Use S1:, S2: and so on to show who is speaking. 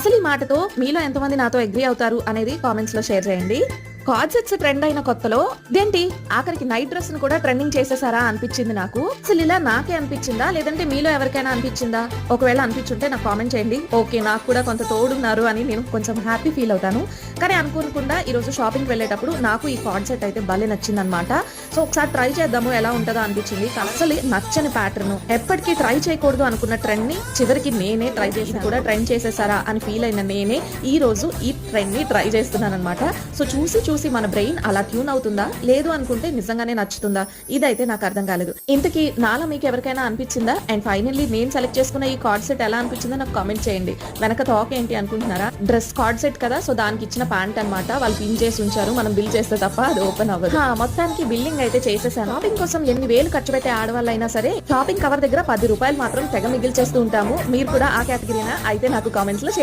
S1: అసలు ఈ మాటతో మీలో ఎంతమంది నాతో అగ్రీ అవుతారు అనేది కామెంట్స్ లో షేర్ చేయండి. కార్డ్ సెట్స్ ట్రెండ్ అయిన కొత్తలో ఇదేంటి ఆఖరికి నైట్ డ్రెస్ ను కూడా ట్రెండింగ్ చేసేసారా అనిపించింది నాకు. అసలు ఇలా నాకే అనిపించిందా లేదంటే మీలో ఎవరికైనా అనిపించిందా? ఒకవేళ అనిపించుంటే నాకు కామెంట్ చేయండి. ఓకే, నాకు కూడా కొంత తోడున్నారు అని నేను కొంచెం హ్యాపీ ఫీల్ అవుతాను. కానీ అనుకోకుండా ఈ రోజు షాపింగ్ వెళ్ళేటప్పుడు నాకు ఈ కార్డ్ సెట్ అయితే భలే నచ్చింది అనమాట. సో ఒకసారి ట్రై చేద్దాము ఎలా ఉంటుందో అనిపించింది. అసలు నచ్చని ప్యాటర్న్, ఎప్పటికీ ట్రై చేయకూడదు అనుకున్న ట్రెండ్ ని చివరికి నేనే ట్రై చేసి కూడా ట్రెండ్ చేసేసారా అని ఫీల్ అయిన నేనే ఈ రోజు ఈ ట్రెండ్ ని ట్రై చేస్తున్నాను అనమాట. సో చూసి మన బ్రెయిన్ అలా ట్యూన్ అవుతుందా లేదు అనుకుంటే నిజంగానే నచ్చుతుందా, ఇదైతే నాకు అర్థం కాలేదు. ఇంతకీ నాలా మీకు ఎవరికైనా అనిపించిందా? అండ్ ఫైనల్లీ నేను సెలెక్ట్ చేసుకున్న ఈ కార్డ్ సెట్ ఎలా అనిపించిందో నాకు కామెంట్ చేయండి. వెనక టాక్ ఏంటి అనుకుంటున్నారా? డ్రెస్ కార్డ్ సెట్ కదా, సో దానికి ఇచ్చిన ప్యాంట్ అనమాట. వాళ్ళు పిన్ చేసి ఉంచారు, మనం బిల్ చేస్తే తప్ప అది ఓపెన్ అవ్వదు. మొత్తానికి బిల్లింగ్ అయితే చేసేసాను. షాపింగ్ కోసం ఎన్ని వేలు ఖర్చు పెట్టే ఆడవాళ్ళైనా సరే షాపింగ్ కవర్ దగ్గర 10 రూపాయలు మాత్రం తెగ మిగిల్చేస్తూ ఉంటాము. మీరు కూడా ఆ కేటగిరీనా? అయితే నాకు కామెంట్స్ లో